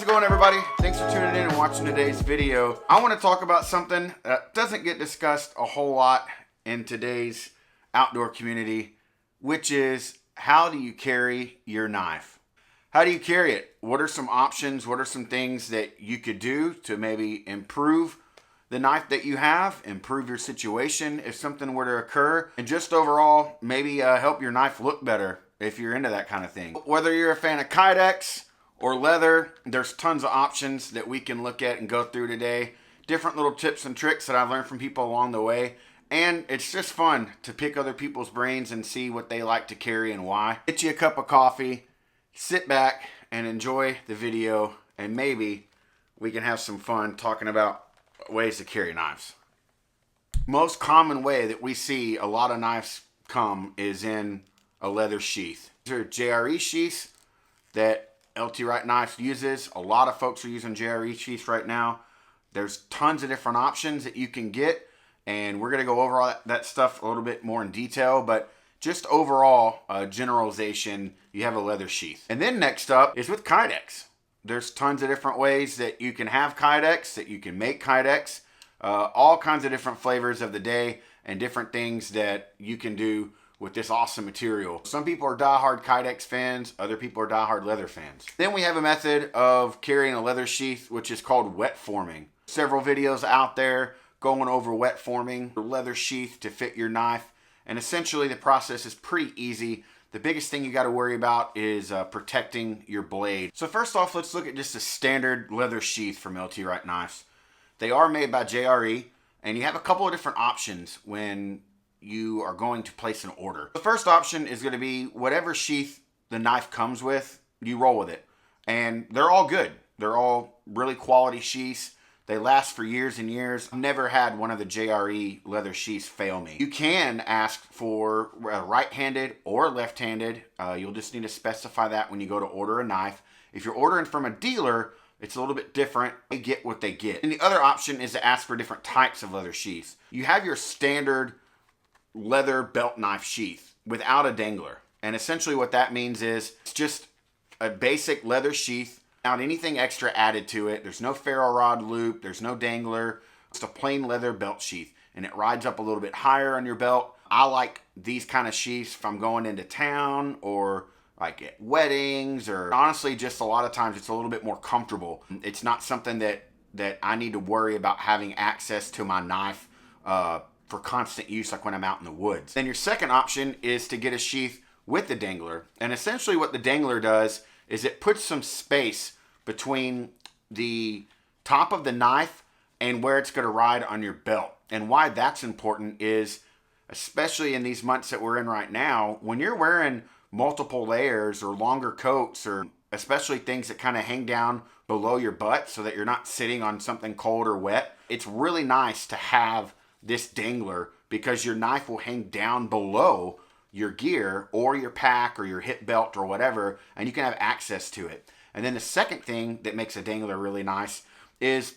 going, everybody? Thanks for tuning in and watching today's video. I want to talk about something that doesn't get discussed a whole lot in today's outdoor community, which is how do you carry your knife? How do you carry it? What are some options? What are some things that you could do to maybe improve the knife that you have, improve your situation if something were to occur, and just overall maybe help your knife look better if you're into that kind of thing. Whether you're a fan of Kidex or leather, there's tons of options that we can look at and go through today. Different little tips and tricks that I've learned from people along the way. And it's just fun to pick other people's brains and see what they like to carry and why. Get you a cup of coffee, sit back and enjoy the video, and maybe we can have some fun talking about ways to carry knives. Most common way that we see a lot of knives come is in a leather sheath. These are JRE sheaths that LT Wright Knives uses. A lot of folks are using JRE sheaths right now. There's tons of different options that you can get, and we're going to go over all that stuff a little bit more in detail, but just overall generalization, you have a leather sheath. And then next up is with Kidex. There's tons of different ways that you can have Kidex, that you can make Kidex, all kinds of different flavors of the day and different things that you can do with this awesome material. Some people are diehard Kidex fans, other people are diehard leather fans. Then we have a method of carrying a leather sheath, which is called wet forming. Several videos out there going over wet forming a leather sheath to fit your knife. And essentially the process is pretty easy. The biggest thing you got to worry about is protecting your blade. So first off, let's look at just a standard leather sheath from LT Wright Knives. They are made by JRE, and you have a couple of different options when you are going to place an order. The first option is going to be whatever sheath the knife comes with, you roll with it. And they're all good. They're all really quality sheaths. They last for years and years. I've never had one of the JRE leather sheaths fail me. You can ask for right-handed or left-handed. You'll just need to specify that when you go to order a knife. If you're ordering from a dealer, it's a little bit different. They get what they get. And the other option is to ask for different types of leather sheaths. You have your standard leather belt knife sheath without a dangler. And essentially what that means is it's just a basic leather sheath without anything extra added to it. There's no ferro rod loop, there's no dangler. It's a plain leather belt sheath, and it rides up a little bit higher on your belt. I like these kind of sheaths if I'm going into town or like at weddings, or honestly just a lot of times it's a little bit more comfortable. It's not something that I need to worry about having access to my knife for constant use, like when I'm out in the woods. Then your second option is to get a sheath with the dangler. And essentially what the dangler does is it puts some space between the top of the knife and where it's going to ride on your belt. And why that's important is, especially in these months that we're in right now, when you're wearing multiple layers or longer coats, or especially things that kind of hang down below your butt so that you're not sitting on something cold or wet, it's really nice to have this dangler because your knife will hang down below your gear or your pack or your hip belt or whatever, and you can have access to it. And then the second thing that makes a dangler really nice is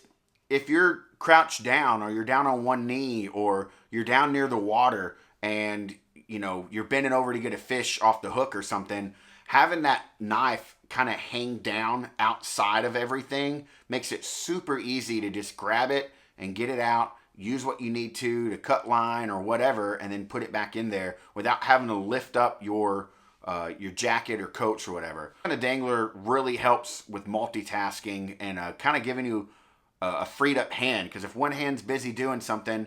if you're crouched down, or you're down on one knee, or you're down near the water and you're bending over to get a fish off the hook or something, having that knife kind of hang down outside of everything makes it super easy to just grab it and get it out, use what you need to cut line or whatever, and then put it back in there without having to lift up your jacket or coats or whatever. And a dangler really helps with multitasking and kind of giving you a freed up hand, because if one hand's busy doing something,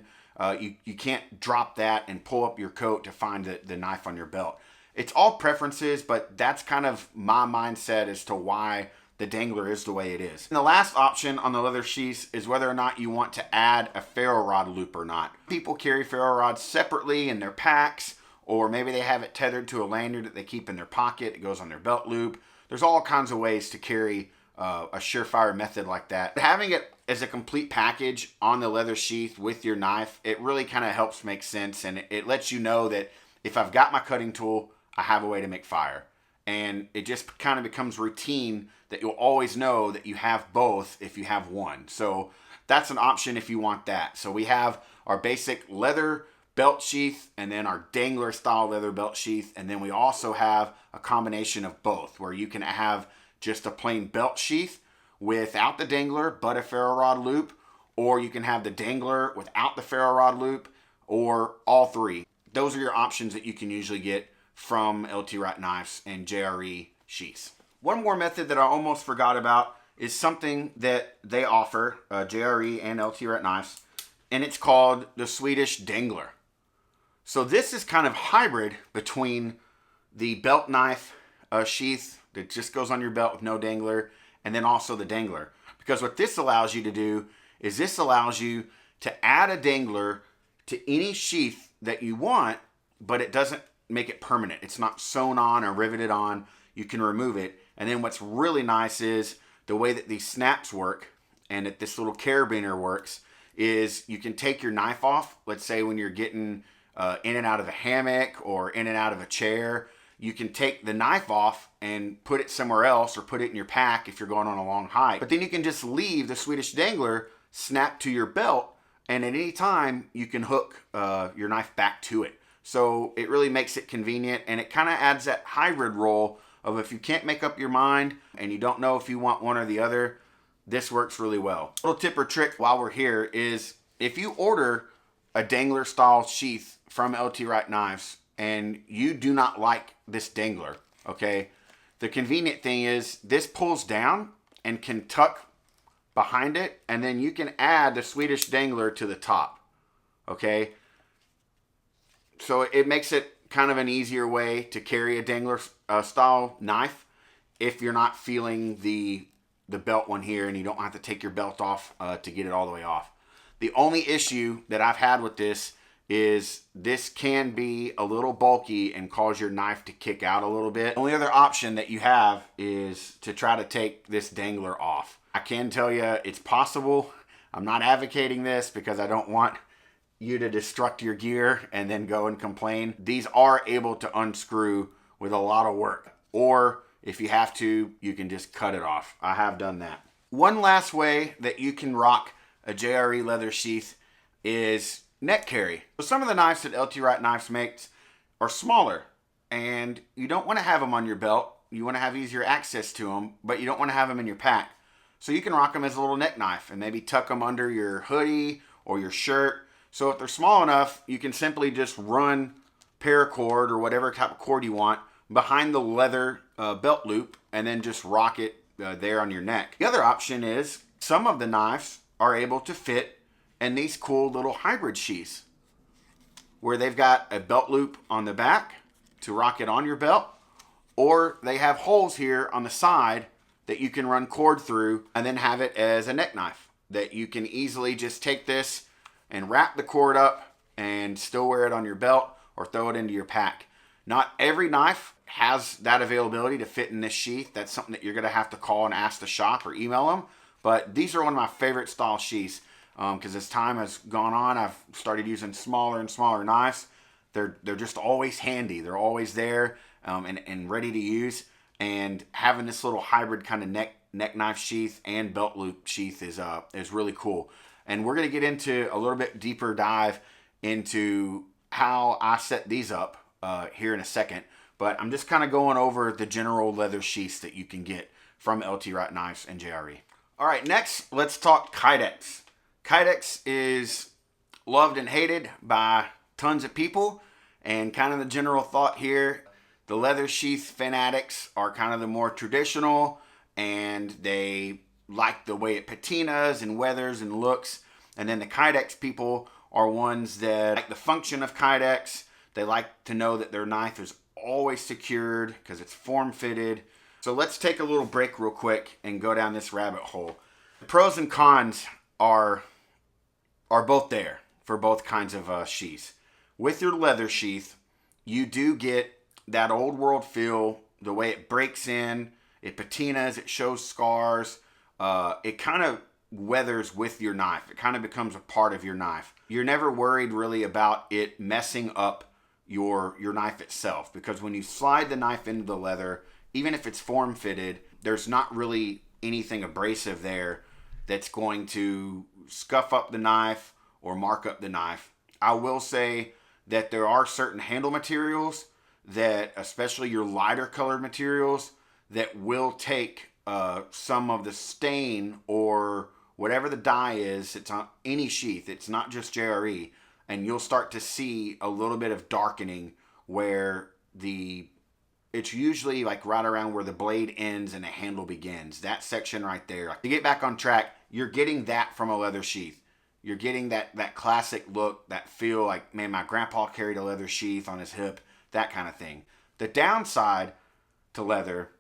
you can't drop that and pull up your coat to find the knife on your belt. It's all preferences, but that's kind of my mindset as to why the dangler is the way it is. And the last option on the leather sheaths is whether or not you want to add a ferro rod loop or not. People carry ferro rods separately in their packs, or maybe they have it tethered to a lanyard that they keep in their pocket. It goes on their belt loop. There's all kinds of ways to carry a surefire method like that. But having it as a complete package on the leather sheath with your knife, it really kind of helps make sense, and it lets you know that if I've got my cutting tool, I have a way to make fire. And it just kind of becomes routine that you'll always know that you have both if you have one. So that's an option if you want that. So we have our basic leather belt sheath and then our dangler style leather belt sheath. And then we also have a combination of both where you can have just a plain belt sheath without the dangler but a ferro rod loop, or you can have the dangler without the ferro rod loop, or all three. Those are your options that you can usually get from LT Wright knives and JRE sheaths. One more method that I almost forgot about is something that they offer, JRE and LT Wright knives, and it's called the Swedish Dangler. So this is kind of hybrid between the belt knife sheath that just goes on your belt with no dangler, and then also the dangler. Because what this allows you to do is this allows you to add a dangler to any sheath that you want, but it doesn't make it permanent. It's not sewn on or riveted on. You can remove it. And then what's really nice is the way that these snaps work and that this little carabiner works is you can take your knife off. Let's say when you're getting in and out of a hammock or in and out of a chair, you can take the knife off and put it somewhere else, or put it in your pack if you're going on a long hike. But then you can just leave the Swedish Dangler snapped to your belt, and at any time you can hook your knife back to it. So it really makes it convenient, and it kind of adds that hybrid role of if you can't make up your mind and you don't know if you want one or the other, this works really well. A little tip or trick while we're here is if you order a dangler style sheath from LT Wright knives and you do not like this dangler, okay, the convenient thing is this pulls down and can tuck behind it, and then you can add the Swedish Dangler to the top, okay? So it makes it kind of an easier way to carry a dangler style knife if you're not feeling the belt one here and you don't have to take your belt off to get it all the way off. The only issue that I've had with this is this can be a little bulky and cause your knife to kick out a little bit. The only other option that you have is to try to take this dangler off. I can tell you it's possible. I'm not advocating this because I don't want you to destruct your gear and then go and complain. These are able to unscrew with a lot of work, or if you have to, you can just cut it off. I have done that. One last way that you can rock a JRE leather sheath is neck carry. So some of the knives that LT Wright knives makes are smaller, and you don't want to have them on your belt. You want to have easier access to them, but you don't want to have them in your pack. So you can rock them as a little neck knife and maybe tuck them under your hoodie or your shirt. So if they're small enough, you can simply just run paracord or whatever type of cord you want behind the leather belt loop and then just rock it there on your neck. The other option is some of the knives are able to fit in these cool little hybrid sheaths where they've got a belt loop on the back to rock it on your belt, or they have holes here on the side that you can run cord through and then have it as a neck knife that you can easily just take this and wrap the cord up and still wear it on your belt or throw it into your pack. Not every knife has that availability to fit in this sheath. That's something that you're going to have to call and ask the shop or email them. But these are one of my favorite style sheaths because as time has gone on, I've started using smaller and smaller knives. They're just always handy. They're always there and ready to use. And having this little hybrid kind of neck knife sheath and belt loop sheath is really cool. And we're going to get into a little bit deeper dive into how I set these up here in a second. But I'm just kind of going over the general leather sheaths that you can get from LT Wright knives and JRE. All right, next, let's talk Kidex. Kidex is loved and hated by tons of people. And kind of the general thought here, the leather sheath fanatics are kind of the more traditional, and they like the way it patinas and weathers and looks. And then the Kidex people are ones that like the function of Kidex. They like to know that their knife is always secured because it's form fitted. So let's take a little break real quick and go down this rabbit hole. The pros and cons are both there for both kinds of sheaths. With your leather sheath, you do get that old world feel, the way it breaks in, it patinas, it shows scars. It kind of weathers with your knife. It kind of becomes a part of your knife. You're never worried really about it messing up your knife itself, because when you slide the knife into the leather, even if it's form fitted, there's not really anything abrasive there that's going to scuff up the knife or mark up the knife. I will say that there are certain handle materials that, especially your lighter colored materials, that will take some of the stain or whatever the dye is. It's on any sheath. It's not just JRE. And you'll start to see a little bit of darkening where it's usually like right around where the blade ends and the handle begins. That section right there. To get back on track, you're getting that from a leather sheath. You're getting that classic look, that feel like, man, my grandpa carried a leather sheath on his hip, that kind of thing. The downside to leather,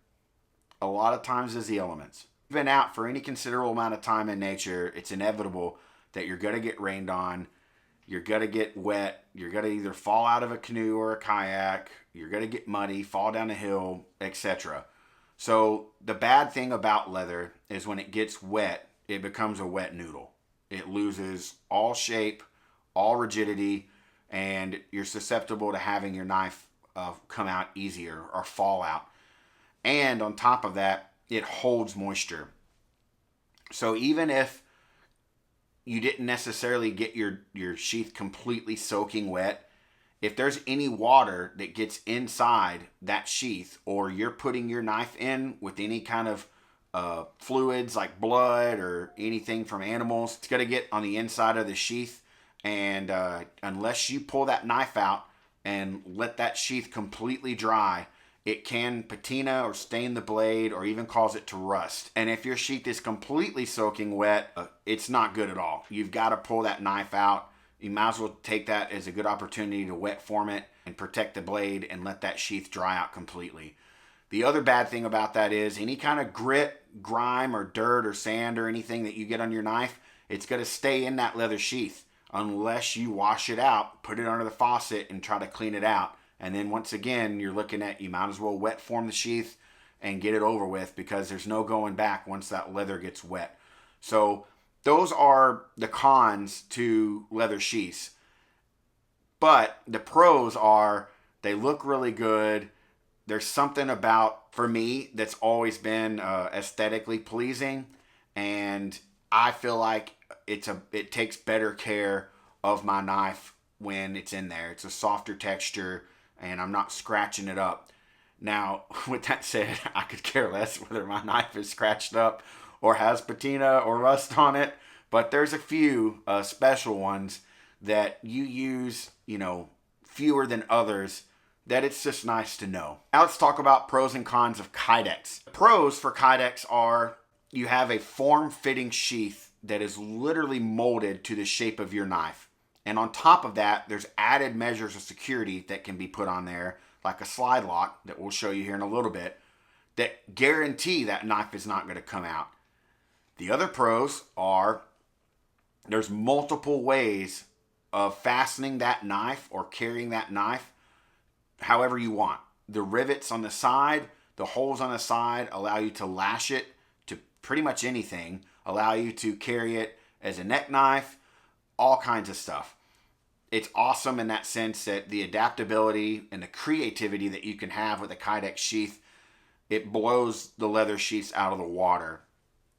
a lot of times, is the elements. If you've been out for any considerable amount of time in nature, it's inevitable that you're going to get rained on, you're going to get wet, you're going to either fall out of a canoe or a kayak, you're going to get muddy, fall down a hill, etc. So the bad thing about leather is when it gets wet, it becomes a wet noodle. It loses all shape, all rigidity, and you're susceptible to having your knife come out easier or fall out. And on top of that, it holds moisture. So even if you didn't necessarily get your sheath completely soaking wet, if there's any water that gets inside that sheath, or you're putting your knife in with any kind of fluids like blood or anything from animals, it's going to get on the inside of the sheath. And unless you pull that knife out and let that sheath completely dry, it can patina or stain the blade or even cause it to rust. And if your sheath is completely soaking wet, it's not good at all. You've got to pull that knife out. You might as well take that as a good opportunity to wet form it and protect the blade and let that sheath dry out completely. The other bad thing about that is any kind of grit, grime, or dirt or sand or anything that you get on your knife, it's going to stay in that leather sheath unless you wash it out, put it under the faucet, and try to clean it out. And then once again, you're looking at, you might as well wet form the sheath and get it over with, because there's no going back once that leather gets wet. So those are the cons to leather sheaths. But the pros are, they look really good. There's something about, for me, that's always been aesthetically pleasing, and I feel like it takes better care of my knife when it's in there. It's a softer texture, and I'm not scratching it up. Now, with that said, I could care less whether my knife is scratched up or has patina or rust on it, but there's a few special ones that you use, fewer than others, that it's just nice to know. Now let's talk about pros and cons of Kidex. The pros for Kidex are, you have a form-fitting sheath that is literally molded to the shape of your knife. And on top of that, there's added measures of security that can be put on there, like a slide lock that we'll show you here in a little bit, that guarantee that knife is not going to come out. The other pros are, there's multiple ways of fastening that knife or carrying that knife however you want. The rivets on the side, the holes on the side allow you to lash it to pretty much anything, allow you to carry it as a neck knife, all kinds of stuff. It's awesome in that sense that the adaptability and the creativity that you can have with a Kidex sheath, it blows the leather sheaths out of the water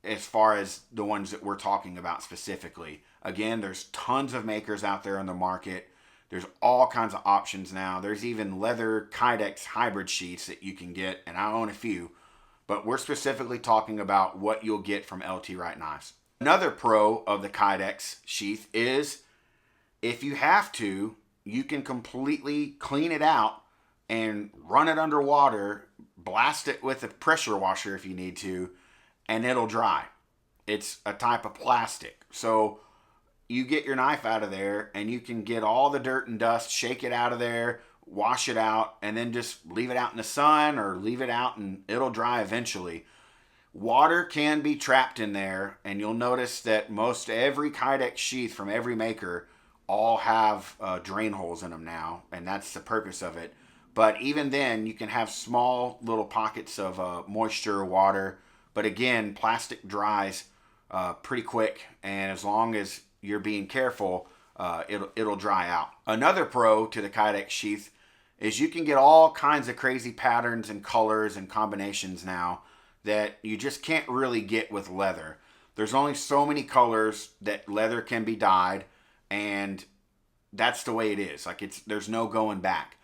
as far as the ones that we're talking about specifically. Again, there's tons of makers out there on the market. There's all kinds of options now. There's even leather Kidex hybrid sheaths that you can get, and I own a few. But we're specifically talking about what you'll get from LT Wright knives. Another pro of the Kidex sheath is, if you have to, you can completely clean it out and run it underwater, blast it with a pressure washer if you need to, and it'll dry. It's a type of plastic. So you get your knife out of there and you can get all the dirt and dust, shake it out of there, wash it out, and then just leave it out in the sun or leave it out and it'll dry eventually. Water can be trapped in there, and you'll notice that most every Kidex sheath from every maker all have drain holes in them now, and that's the purpose of it. But even then, you can have small little pockets of moisture or water. But again, plastic dries pretty quick, and as long as you're being careful, it'll dry out. Another pro to the Kidex sheath is you can get all kinds of crazy patterns and colors and combinations now that you just can't really get with leather. There's only so many colors that leather can be dyed, and that's the way it is. There's no going back.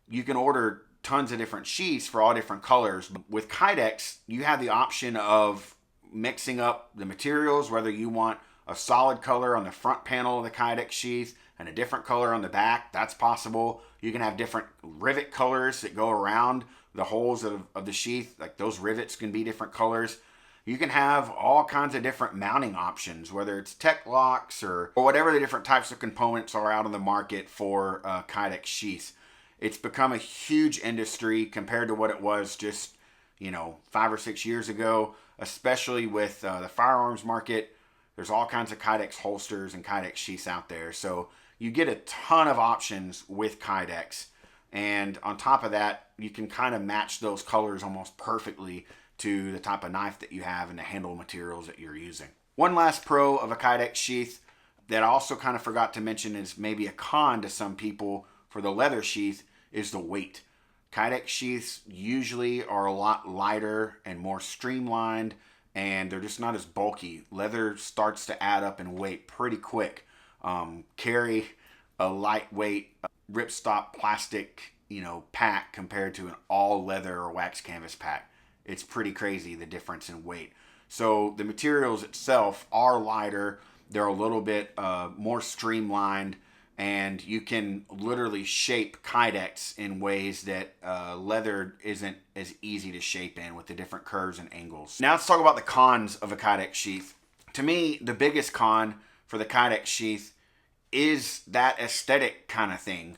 You can order tons of different sheaths for all different colors. With Kidex, you have the option of mixing up the materials, whether you want a solid color on the front panel of the Kidex sheath and a different color on the back. That's possible. You can have different rivet colors that go around the holes of the sheath. Like those rivets can be different colors. You can have all kinds of different mounting options, whether it's tech locks or whatever the different types of components are out on the market for Kidex sheaths. It's become a huge industry compared to what it was just, 5 or 6 years ago, especially with the firearms market. There's all kinds of Kidex holsters and Kidex sheaths out there. So you get a ton of options with Kidex. And on top of that, you can kind of match those colors almost perfectly to the type of knife that you have and the handle materials that you're using. One last pro of a Kidex sheath that I also kind of forgot to mention is maybe a con to some people for the leather sheath is the weight. Kidex sheaths usually are a lot lighter and more streamlined, and they're just not as bulky. Leather starts to add up in weight pretty quick. Carry a lightweight ripstop plastic, pack compared to an all leather or wax canvas pack. It's pretty crazy, the difference in weight. So the materials itself are lighter. They're a little bit more streamlined, and you can literally shape Kidex in ways that leather isn't as easy to shape in with the different curves and angles. Now let's talk about the cons of a Kidex sheath. To me, the biggest con for the Kidex sheath is that aesthetic kind of thing.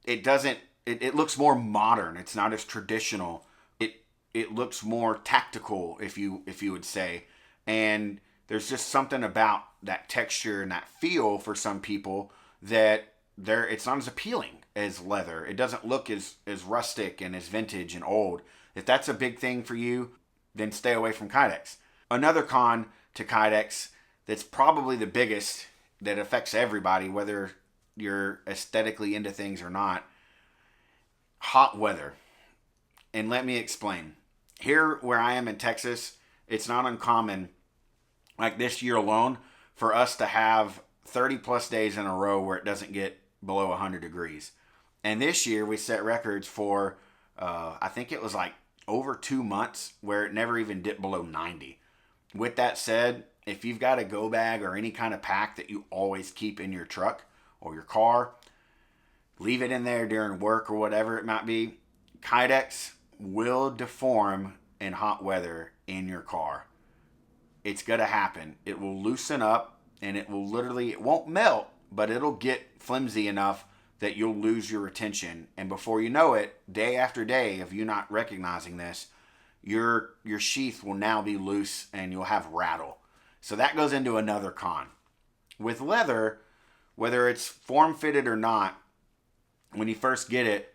It looks more modern. It's not as traditional. It looks more tactical, if you would say. And there's just something about that texture and that feel for some people that it's not as appealing as leather. It doesn't look as rustic and as vintage and old. If that's a big thing for you, then stay away from Kidex. Another con to Kidex that's probably the biggest, that affects everybody, whether you're aesthetically into things or not: hot weather. And let me explain. Here where I am in Texas, it's not uncommon, like this year alone, for us to have 30 plus days in a row where it doesn't get below 100 degrees. And this year we set records for, I think it was like over 2 months where it never even dipped below 90. With that said, if you've got a go bag or any kind of pack that you always keep in your truck or your car, leave it in there during work or whatever it might be. Kidex will deform in hot weather in your car. It's going to happen. It will loosen up, and it won't melt, but it'll get flimsy enough that you'll lose your retention. And before you know it, day after day of you not recognizing this, your sheath will now be loose and you'll have rattle. So that goes into another con. With leather, whether it's form-fitted or not, when you first get it,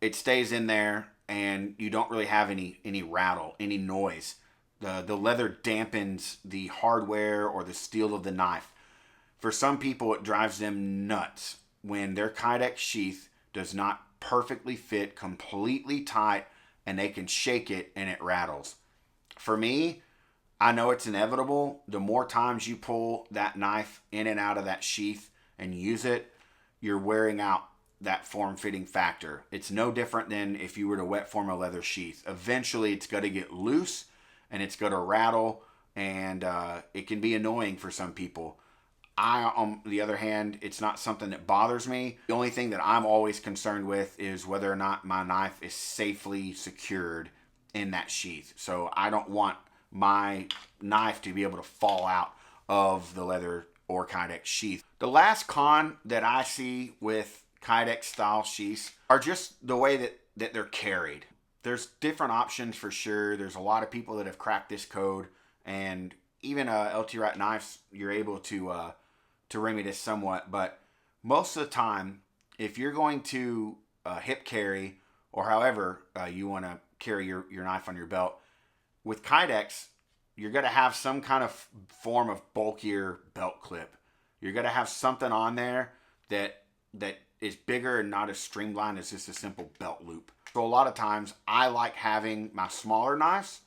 it stays in there and you don't really have any rattle, any noise. The leather dampens the hardware or the steel of the knife. For some people, it drives them nuts when their Kidex sheath does not perfectly fit, completely tight, and they can shake it and it rattles. For me, I know it's inevitable. The more times you pull that knife in and out of that sheath and use it, you're wearing out that form-fitting factor. It's no different than if you were to wet form a leather sheath. Eventually, it's going to get loose and it's going to rattle, and it can be annoying for some people. On the other hand, it's not something that bothers me. The only thing that I'm always concerned with is whether or not my knife is safely secured in that sheath. So I don't want my knife to be able to fall out of the leather or Kidex sheath. The last con that I see with Kidex style sheaths are just the way that they're carried. There's different options for sure. There's a lot of people that have cracked this code, and even LT Wright knives, you're able to remedy this somewhat. But most of the time, if you're going to hip carry or however you want to carry your knife on your belt, with Kidex, you're going to have some kind of form of bulkier belt clip. You're going to have something on there that is bigger and not as streamlined as just a simple belt loop. So a lot of times I like having my smaller knives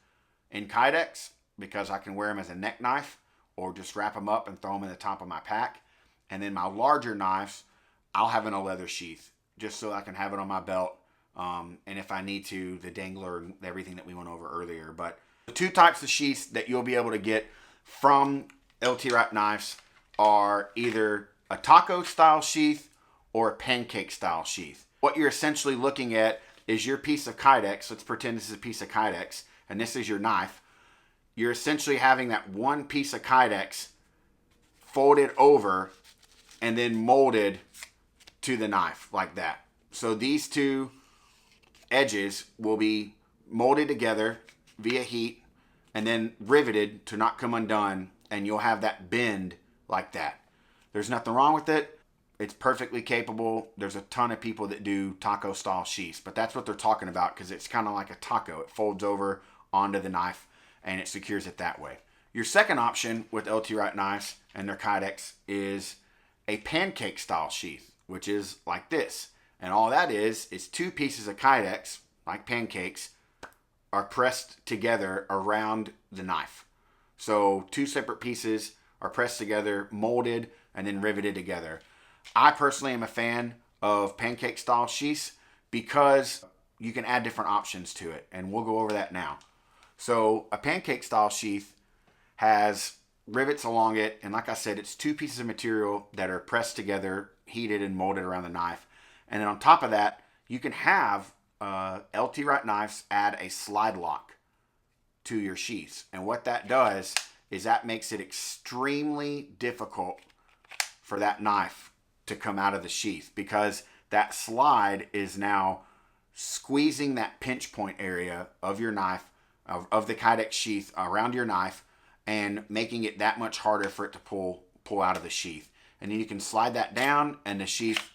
in Kidex because I can wear them as a neck knife or just wrap them up and throw them in the top of my pack. And then my larger knives, I'll have in a leather sheath just so I can have it on my belt and if I need to, the dangler and everything that we went over earlier. But the two types of sheaths that you'll be able to get from LT Wright knives are either a taco style sheath or a pancake style sheath. What you're essentially looking at is your piece of Kidex. Let's pretend this is a piece of Kidex and this is your knife. You're essentially having that one piece of Kidex folded over and then molded to the knife like that. So these two edges will be molded together via heat and then riveted to not come undone, and you'll have that bend like that. There's nothing wrong with it. It's perfectly capable. There's a ton of people that do taco style sheaths, but that's what they're talking about because it's kind of like a taco. It folds over onto the knife and it secures it that way. Your second option with LT Wright knives and their Kidex is a pancake style sheath, which is like this. And all that is two pieces of Kidex, like pancakes, are pressed together around the knife. So two separate pieces are pressed together, molded, and then riveted together. I personally am a fan of pancake style sheaths because you can add different options to it, and we'll go over that now. So a pancake style sheath has rivets along it, and like I said, it's two pieces of material that are pressed together, heated, and molded around the knife. And then on top of that, you can have LT Wright knives add a slide lock to your sheaths. And what that does is that makes it extremely difficult for that knife to come out of the sheath because that slide is now squeezing that pinch point area of your knife, of the Kidex sheath around your knife, and making it that much harder for it to pull out of the sheath. And then you can slide that down and the sheath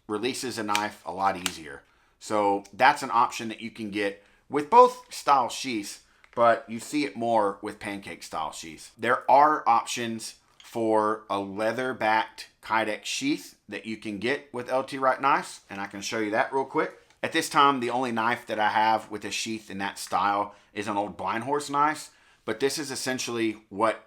releases a knife a lot easier. So that's an option that you can get with both style sheaths, but you see it more with pancake style sheaths. There are options for a leather backed Kidex sheath that you can get with LT Wright knives, and I can show you that real quick. At this time, the only knife that I have with a sheath in that style is an old blind horse knife, but this is essentially what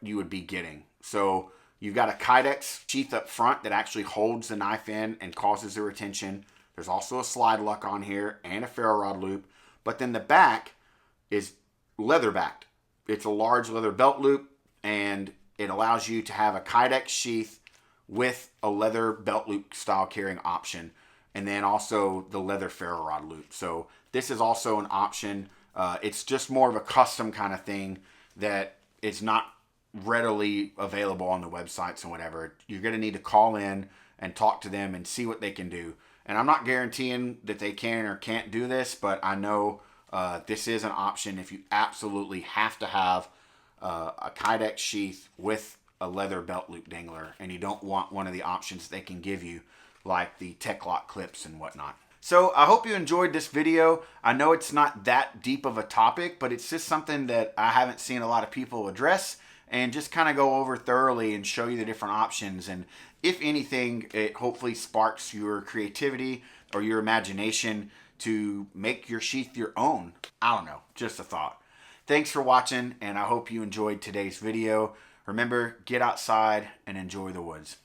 you would be getting. So you've got a Kidex sheath up front that actually holds the knife in and causes the retention. There's also a slide lock on here and a ferro rod loop, but then the back is leather backed. It's a large leather belt loop, and it allows you to have a Kidex sheath with a leather belt loop style carrying option, and then also the leather ferro rod loop. So this is also an option. It's just more of a custom kind of thing that is not readily available on the websites and whatever. You're going to need to call in and talk to them and see what they can do. And I'm not guaranteeing that they can or can't do this, but I know this is an option if you absolutely have to have a Kidex sheath with a leather belt loop dangler, and you don't want one of the options they can give you, like the Tech Lock clips and whatnot. So I hope you enjoyed this video. I know it's not that deep of a topic, but it's just something that I haven't seen a lot of people address, and just kind of go over thoroughly and show you the different options. And if anything, it hopefully sparks your creativity or your imagination to make your sheath your own. I don't know, just a thought. Thanks for watching, and I hope you enjoyed today's video. Remember, get outside and enjoy the woods.